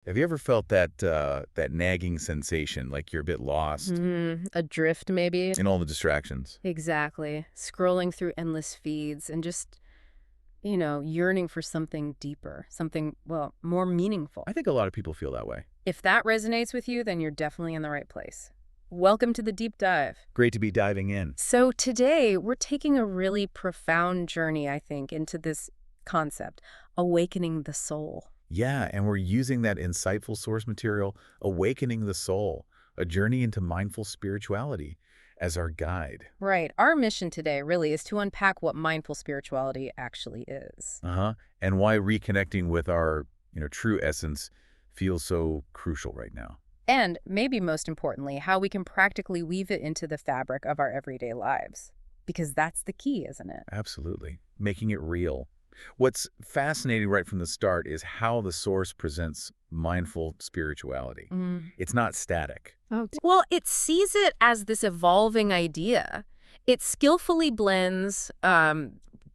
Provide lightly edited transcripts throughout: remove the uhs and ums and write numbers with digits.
Have you ever felt that nagging sensation, like you're a bit lost Adrift, maybe? in all the distractions? Exactly. Scrolling through endless feeds and just, yearning for something deeper, something, well, more meaningful. I think a lot of people feel that way. If that resonates with you, then you're definitely in the right place. Welcome to the deep dive. Great to be diving in. So today, we're taking a really profound journey, I think, into this concept, awakening the soul. Yeah, and we're using that insightful source material, Awakening the Soul, a journey into mindful spirituality, as our guide. Right. Our mission today really is to unpack what mindful spirituality actually is. Uh-huh. And why reconnecting with our, true essence feels so crucial right now. And maybe most importantly, how we can practically weave it into the fabric of our everyday lives. Because that's the key, isn't it? Absolutely. Making it real. What's fascinating right from the start is how the source presents mindful spirituality. Mm. It's not static. Well, it sees it as this evolving idea. It skillfully blends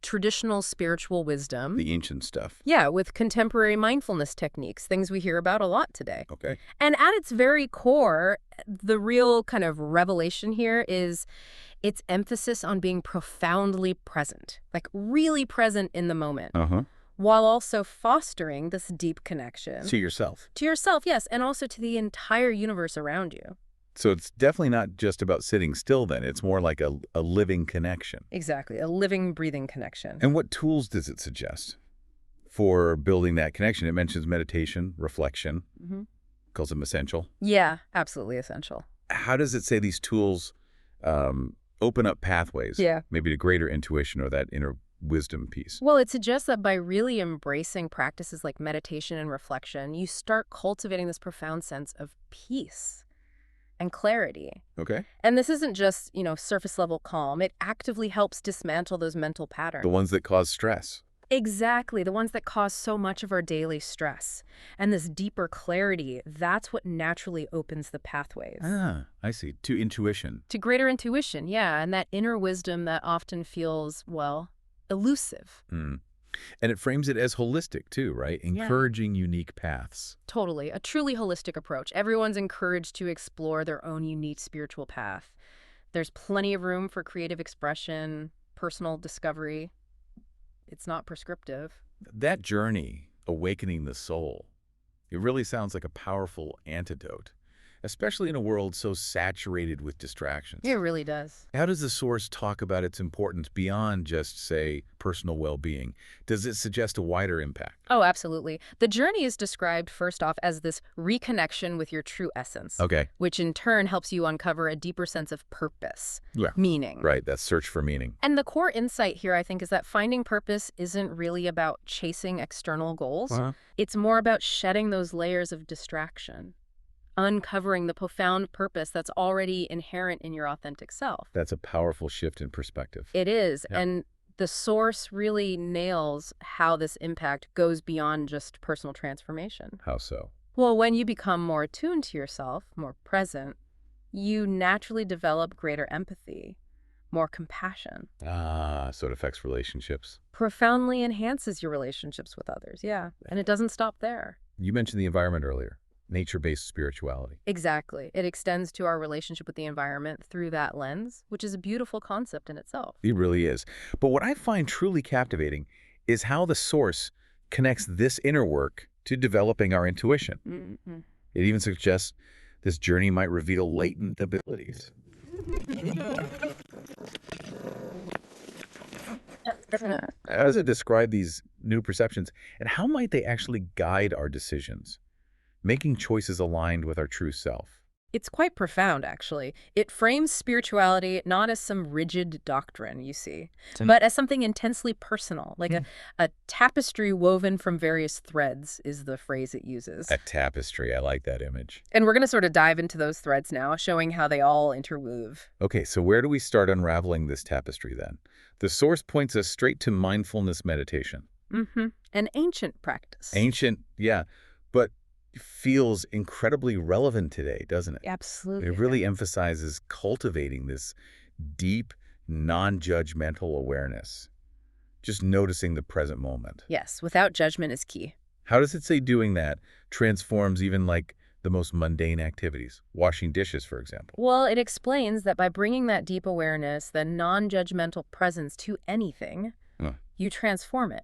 traditional spiritual wisdom, The ancient stuff. yeah, with contemporary mindfulness techniques, things we hear about a lot today. Okay. And at its very core, the real kind of revelation here is its emphasis on being profoundly present, like really present in the moment, Uh-huh. while also fostering this deep connection To yourself. to yourself, yes, and also to the entire universe around you. So it's definitely not just about sitting still then. It's more like a living connection. Exactly, a living, breathing connection. And what tools does it suggest for building that connection? It mentions meditation, reflection, Hmm. calls them essential. Yeah, absolutely essential. How does it say these tools open up pathways, Yeah. maybe to greater intuition or that inner wisdom piece? Well, it suggests that by really embracing practices like meditation and reflection, you start cultivating this profound sense of peace and clarity. Okay. And this isn't just, surface level calm. It actively helps dismantle those mental The patterns. ones that cause stress. Exactly, the ones that cause so much of our daily stress. And this deeper clarity, that's what naturally opens the pathways Ah, I see. To intuition. to greater intuition, yeah, and that inner wisdom that often feels, well, elusive. Mm. And it frames it as holistic too, right? Yeah. Encouraging unique paths. Totally, a truly holistic approach. Everyone's encouraged to explore their own unique spiritual path. There's plenty of room for creative expression, personal discovery. It's not prescriptive. That journey, awakening the soul, it really sounds like a powerful antidote, especially in a world so saturated with distractions. It really does. How does the source talk about its importance beyond just, say, personal well-being? Does it suggest a wider impact? Oh, absolutely. The journey is described first off as this reconnection with your true essence, Okay. which in turn helps you uncover a deeper sense of purpose, Yeah. meaning. Right, that search for meaning. And the core insight here, I think, is that finding purpose isn't really about chasing external goals. Uh-huh. It's more about shedding those layers of distraction, uncovering the profound purpose that's already inherent in your authentic self. That's a powerful shift in perspective. It is. Yeah. And the source really nails how this impact goes beyond just personal transformation. How so? Well, when you become more attuned to yourself, more present, you naturally develop greater empathy, more compassion. Ah, so it affects relationships. Profoundly enhances your relationships with others, yeah. And it doesn't stop there. You mentioned the environment earlier, nature-based spirituality. Exactly. It extends to our relationship with the environment through that lens, which is a beautiful concept in itself. It really is. But what I find truly captivating is how the source connects this inner work to developing our intuition. Mm-hmm. It even suggests this journey might reveal latent abilities. How does it describe these new perceptions, and how might they actually guide our decisions, making choices aligned with our true self? It's quite profound, actually. It frames spirituality not as some rigid doctrine, you see, but as something intensely personal, like a tapestry woven from various threads, is the phrase it uses. A tapestry, I like that image. And we're going to sort of dive into those threads now, showing how they all interweave. Okay, so where do we start unraveling this tapestry then? The source points us straight to mindfulness meditation. Mm-hmm. An ancient practice. Ancient, yeah, but feels incredibly relevant today, doesn't it? Absolutely. It really emphasizes cultivating this deep, non-judgmental awareness, just noticing the present moment. Yes, without judgment is key. How does it say doing that transforms even like the most mundane activities? Washing dishes, for example. Well, it explains that by bringing that deep awareness, the non-judgmental presence to anything, Huh. you transform it.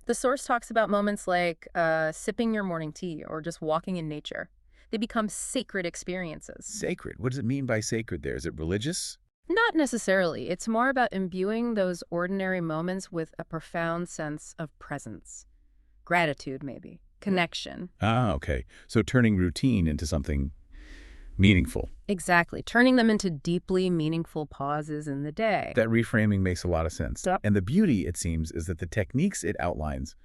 The source talks about moments like sipping your morning tea or just walking in nature. They become sacred experiences. Sacred. What does it mean by sacred there? Is it religious? Not necessarily. It's more about imbuing those ordinary moments with a profound sense of presence. Gratitude, maybe. Connection. Ah, okay. So turning routine into something meaningful. Exactly. Turning them into deeply meaningful pauses in the day. That reframing makes a lot of sense. Yep. And the beauty, it seems, is that the techniques it outlines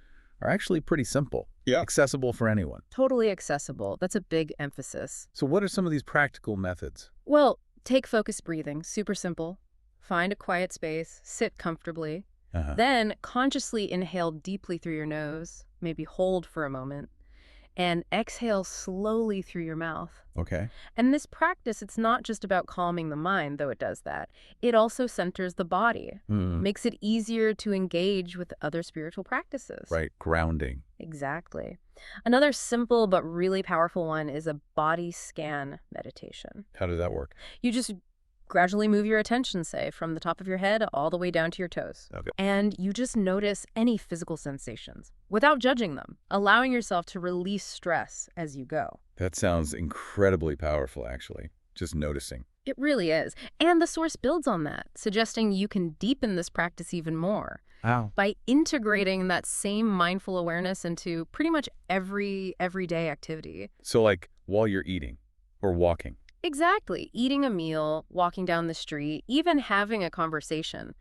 are actually pretty simple. Yeah. Accessible for anyone. Totally accessible. That's a big emphasis. So what are some of these practical methods? Well, take focused breathing. Super simple. Find a quiet space. Sit comfortably. Then consciously inhale deeply through your nose. Maybe hold for a moment. And exhale slowly through your mouth. Okay. And this practice, it's not just about calming the mind, though it does that. It also centers the body, makes it easier to engage with other spiritual practices. Right. Grounding. Exactly. Another simple but really powerful one is a body scan meditation. How does that work? You just gradually move your attention, say, from the top of your head all the way down to your toes. Okay. And you just notice any physical sensations without judging them, allowing yourself to release stress as you go. That sounds incredibly powerful, actually. Just noticing. It really is. And the source builds on that, suggesting you can deepen this practice even more Wow. by integrating that same mindful awareness into pretty much every everyday activity. So like while you're eating or walking. Exactly. Eating a meal, walking down the street, even having a conversation.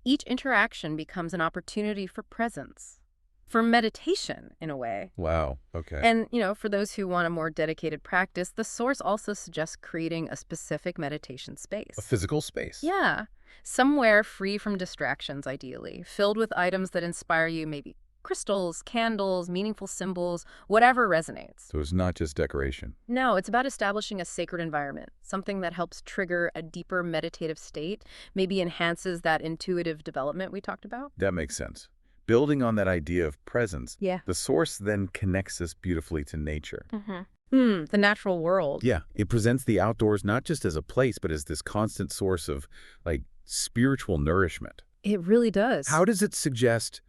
Each interaction becomes an opportunity for presence, for meditation, in a way. Wow. Okay. And, for those who want a more dedicated practice, the source also suggests creating a specific meditation space. A physical space. Yeah. Somewhere free from distractions, ideally, filled with items that inspire you, maybe crystals, candles, meaningful symbols, whatever resonates. So it's not just decoration. No, it's about establishing a sacred environment, something that helps trigger a deeper meditative state, maybe enhances that intuitive development we talked about. That makes sense. Building on that idea of presence, Yeah. the source then connects us beautifully to nature. The natural world. Yeah, it presents the outdoors not just as a place, but as this constant source of, like, spiritual nourishment. It really does. How does it suggest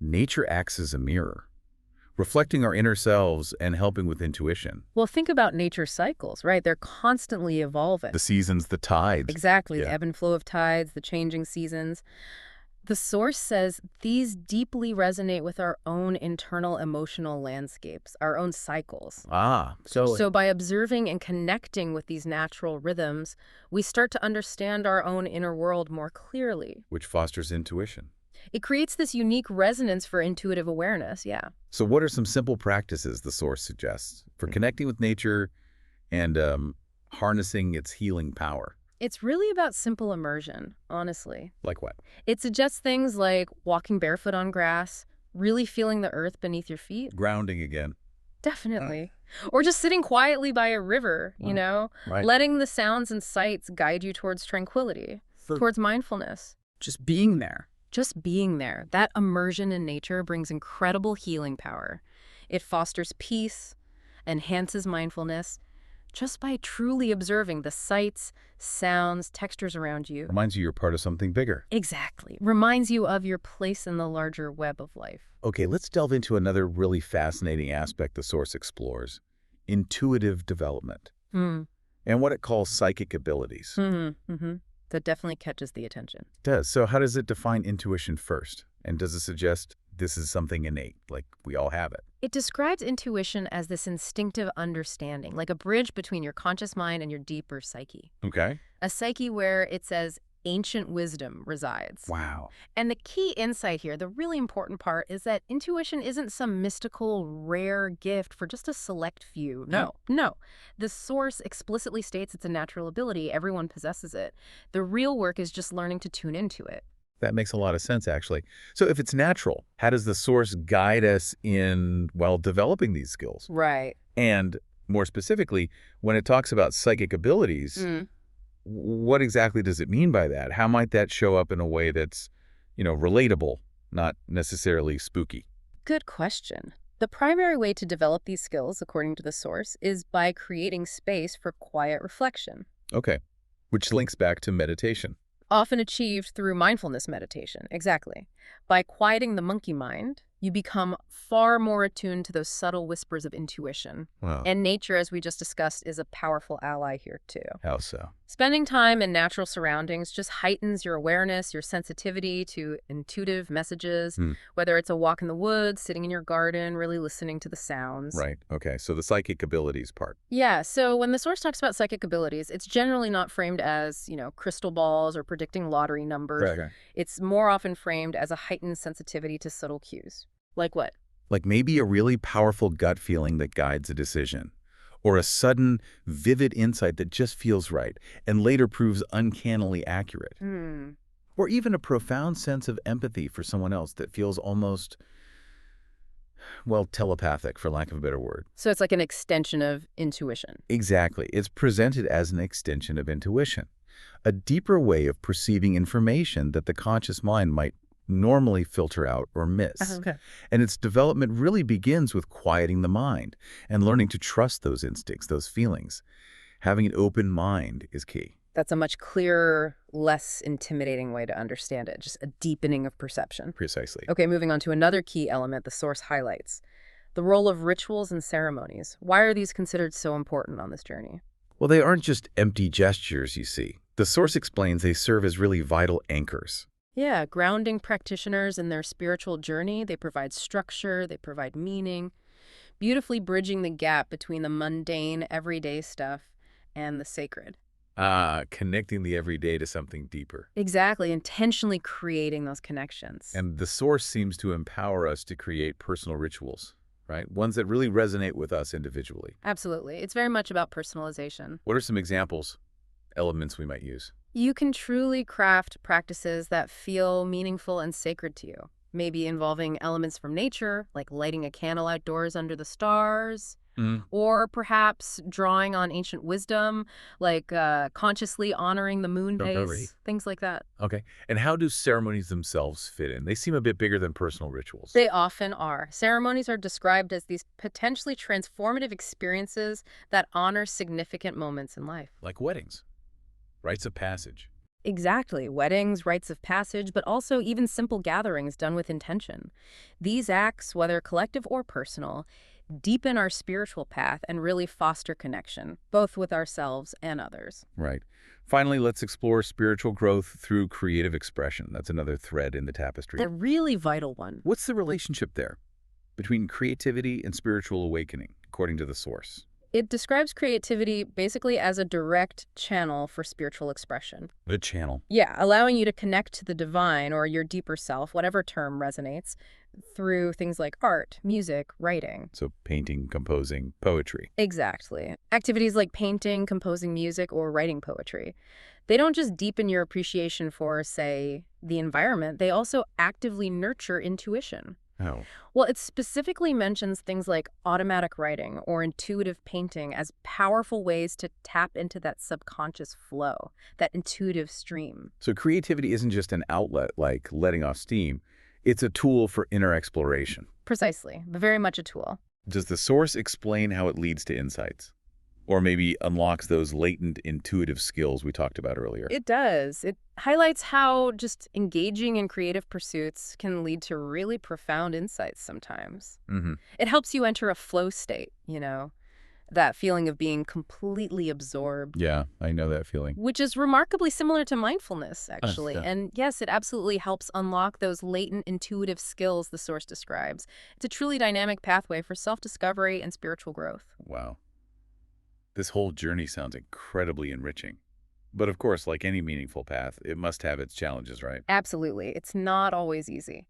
nature acts as a mirror, reflecting our inner selves and helping with intuition? Well, think about nature's cycles, right? They're constantly evolving. The seasons, the tides. Exactly. The Yeah. ebb and flow of tides, the changing seasons. The source says these deeply resonate with our own internal emotional landscapes, our own cycles. Ah, So by observing and connecting with these natural rhythms, we start to understand our own inner world more clearly. which fosters intuition. It creates this unique resonance for intuitive awareness, yeah. So what are some simple practices the source suggests for connecting with nature and harnessing its healing power? It's really about simple immersion, honestly. Like what? It suggests things like walking barefoot on grass, really feeling the earth beneath your feet. Grounding again. Definitely. Or just sitting quietly by a river, Right. letting the sounds and sights guide you towards tranquility, towards mindfulness. Just being there. Just being there, that immersion in nature brings incredible healing power. It fosters peace, enhances mindfulness, just by truly observing the sights, sounds, textures around you. Reminds you you're part of something bigger. Exactly. Reminds you of your place in the larger web of life. Okay, let's delve into another really fascinating aspect the source explores: intuitive development and what it calls psychic abilities. That definitely catches the attention. It does. So how does it define intuition first? And does it suggest this is something innate, like we all have it? It describes intuition as this instinctive understanding, like a bridge between your conscious mind and your deeper psyche. Okay. A psyche where it says ancient wisdom resides. Wow. And the key insight here, the really important part, is that intuition isn't some mystical, rare gift for just a select few. No. The source explicitly states it's a natural ability. Everyone possesses it. The real work is just learning to tune into it. That makes a lot of sense, actually. So if it's natural, how does the source guide us in, well, developing these skills? Right. And more specifically, when it talks about psychic abilities, what exactly does it mean by that? How might that show up in a way that's, relatable, not necessarily spooky? Good question. The primary way to develop these skills, according to the source, is by creating space for quiet reflection, Okay. Which links back to meditation. often achieved through mindfulness meditation. Exactly. By quieting the monkey mind, you become far more attuned to those subtle whispers of intuition. Wow. And nature, as we just discussed, is a powerful ally here, too. How so? Spending time in natural surroundings just heightens your awareness, your sensitivity to intuitive messages, Hmm. whether it's a walk in the woods, sitting in your garden, really listening to the sounds. Right. Okay. So the psychic abilities part. Yeah, so when the source talks about psychic abilities, it's generally not framed as, crystal balls or predicting lottery numbers. Okay. It's more often framed as a heightened sensitivity to subtle cues. Like what? Like maybe a really powerful gut feeling that guides a decision, or a sudden, vivid insight that just feels right and later proves uncannily accurate, or even a profound sense of empathy for someone else that feels almost, well, telepathic, for lack of a better word. So it's like an extension of intuition. Exactly. It's presented as an extension of intuition, a deeper way of perceiving information that the conscious mind might normally filter out or miss. Okay. And its development really begins with quieting the mind and learning to trust those instincts, those feelings. Having an open mind is key. That's a much clearer, less intimidating way to understand it, just a deepening of perception. Precisely. Okay, moving on to another key element the source highlights, the role of rituals and ceremonies. Why are these considered so important on this journey? Well, they aren't just empty gestures, you see. The source explains they serve as really vital anchors. Yeah, grounding practitioners in their spiritual journey. They provide structure, they provide meaning, beautifully bridging the gap between the mundane, everyday stuff and the sacred. Connecting the everyday to something deeper. Exactly, intentionally creating those connections. And the source seems to empower us to create personal rituals, right? Ones that really resonate with us individually. Absolutely. It's very much about personalization. What are some examples, elements we might use? You can truly craft practices that feel meaningful and sacred to you, maybe involving elements from nature, like lighting a candle outdoors under the stars, or perhaps drawing on ancient wisdom, like consciously honoring the moon base, things like that. Okay. And how do ceremonies themselves fit in? They seem a bit bigger than personal rituals. They often are. Ceremonies are described as these potentially transformative experiences that honor significant moments in life. Like weddings, rites of passage. Exactly. Weddings, rites of passage, but also even simple gatherings done with intention. These acts, whether collective or personal, deepen our spiritual path and really foster connection, both with ourselves and others. Right. Finally, let's explore spiritual growth through creative expression. That's another thread in the tapestry. A really vital one. What's the relationship there between creativity and spiritual awakening, according to the source? It describes creativity basically as a direct channel for spiritual expression. A channel. Yeah, allowing you to connect to the divine or your deeper self, whatever term resonates, through things like art, music, writing. So painting, composing, poetry. Exactly. Activities like painting, composing music, or writing poetry. They don't just deepen your appreciation for, say, the environment, they also actively nurture intuition. Oh. Well, it specifically mentions things like automatic writing or intuitive painting as powerful ways to tap into that subconscious flow, that intuitive stream. So creativity isn't just an outlet like letting off steam. It's a tool for inner exploration. Precisely. Very much a tool. Does the source explain how it leads to insights? Or maybe unlocks those latent intuitive skills we talked about earlier? It does. It highlights how just engaging in creative pursuits can lead to really profound insights sometimes. It helps you enter a flow state, that feeling of being completely absorbed. Yeah, I know that feeling. Which is remarkably similar to mindfulness, actually. Yeah. And yes, it absolutely helps unlock those latent intuitive skills the source describes. It's a truly dynamic pathway for self-discovery and spiritual growth. Wow. This whole journey sounds incredibly enriching. But of course, like any meaningful path, it must have its challenges, right? Absolutely. It's not always easy.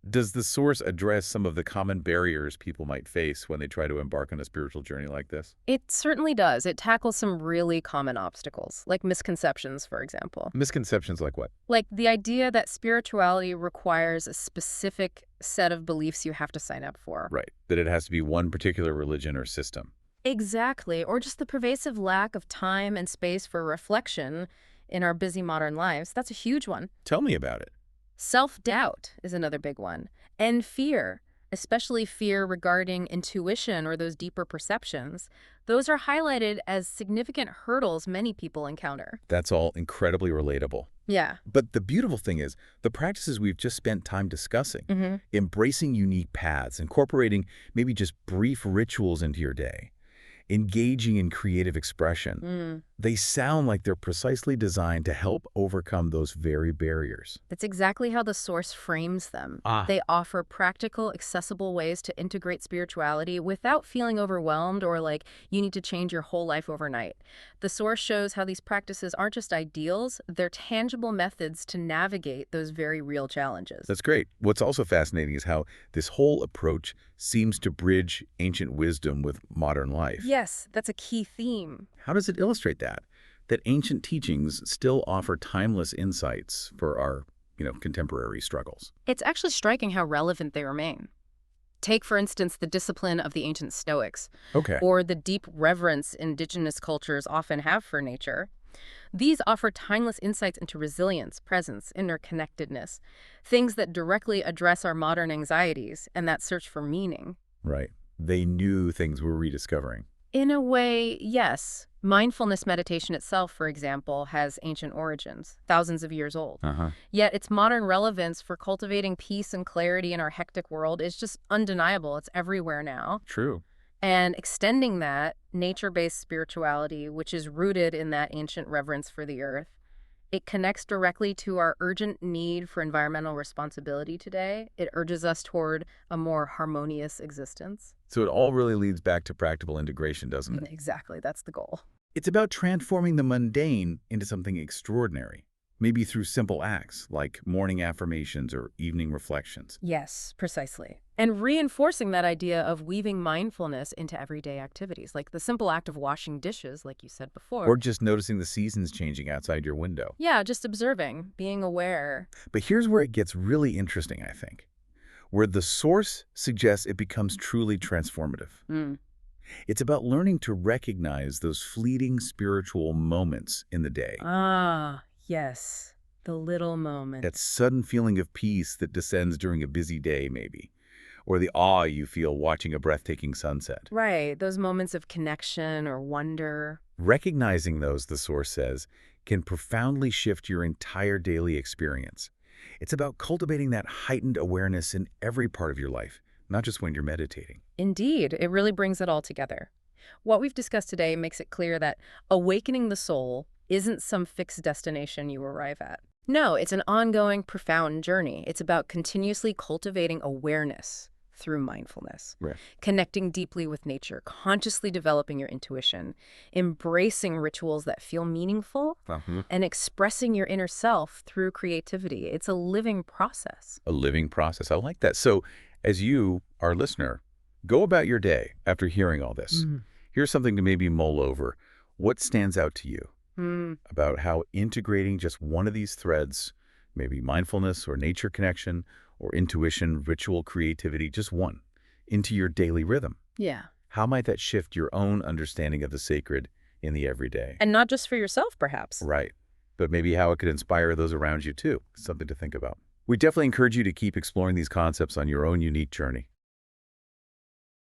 Does the source address some of the common barriers people might face when they try to embark on a spiritual journey like this? It certainly does. It tackles some really common obstacles, like misconceptions, for example. Misconceptions like what? Like the idea that spirituality requires a specific set of beliefs you have to sign up for. Right. That it has to be one particular religion or system. Exactly. Or just the pervasive lack of time and space for reflection in our busy modern lives. That's a huge one. Tell me about it. Self-doubt is another big one. And fear, especially fear regarding intuition or those deeper perceptions. Those are highlighted as significant hurdles many people encounter. That's all incredibly relatable. Yeah. But the beautiful thing is, the practices we've just spent time discussing, embracing unique paths, incorporating maybe just brief rituals into your day, engaging in creative expression, they sound like they're precisely designed to help overcome those very barriers. That's exactly how the Source frames them. They offer practical, accessible ways to integrate spirituality without feeling overwhelmed or like you need to change your whole life overnight. The Source shows how these practices aren't just ideals, they're tangible methods to navigate those very real challenges. That's great. What's also fascinating is how this whole approach seems to bridge ancient wisdom with modern life. Yes, that's a key theme. How does it illustrate that? That ancient teachings still offer timeless insights for our, contemporary struggles. It's actually striking how relevant they remain. Take, for instance, the discipline of the ancient Stoics, Okay. or the deep reverence indigenous cultures often have for nature. These offer timeless insights into resilience, presence, interconnectedness, things that directly address our modern anxieties and that search for meaning. Right. They knew things were rediscovering. In a way, yes. Mindfulness meditation itself, for example, has ancient origins, thousands of years old. Yet its modern relevance for cultivating peace and clarity in our hectic world is just undeniable. It's everywhere now. True. And extending that nature-based spirituality, which is rooted in that ancient reverence for the earth, it connects directly to our urgent need for environmental responsibility today. It urges us toward a more harmonious existence. So it all really leads back to practical integration, doesn't it? Exactly. That's the goal. It's about transforming the mundane into something extraordinary, maybe through simple acts like morning affirmations or evening reflections. Yes, precisely. And reinforcing that idea of weaving mindfulness into everyday activities, like the simple act of washing dishes, like you said before. Or just noticing the seasons changing outside your window. Yeah, just observing, being aware. But here's where it gets really interesting, I think, where the Source suggests it becomes truly transformative. It's about learning to recognize those fleeting spiritual moments in the day. Yes, the little moments. That sudden feeling of peace that descends during a busy day, maybe. Or the awe you feel watching a breathtaking sunset. Right, those moments of connection or wonder. Recognizing those, the Source says, can profoundly shift your entire daily experience. It's about cultivating that heightened awareness in every part of your life, not just when you're meditating. Indeed, it really brings it all together. What we've discussed today makes it clear that awakening the soul isn't some fixed destination you arrive at. No, it's an ongoing, profound journey. It's about continuously cultivating awareness through mindfulness, connecting deeply with nature, consciously developing your intuition, embracing rituals that feel meaningful, and expressing your inner self through creativity. It's a living process. A living process. I like that. So as you, our listener, go about your day after hearing all this, here's something to maybe mull over. What stands out to you about how integrating just one of these threads, maybe mindfulness or nature connection or intuition, ritual, creativity, just one, into your daily rhythm? Yeah. How might that shift your own understanding of the sacred in the everyday? And not just for yourself, perhaps. Right. But maybe how it could inspire those around you, too. Something to think about. We definitely encourage you to keep exploring these concepts on your own unique journey.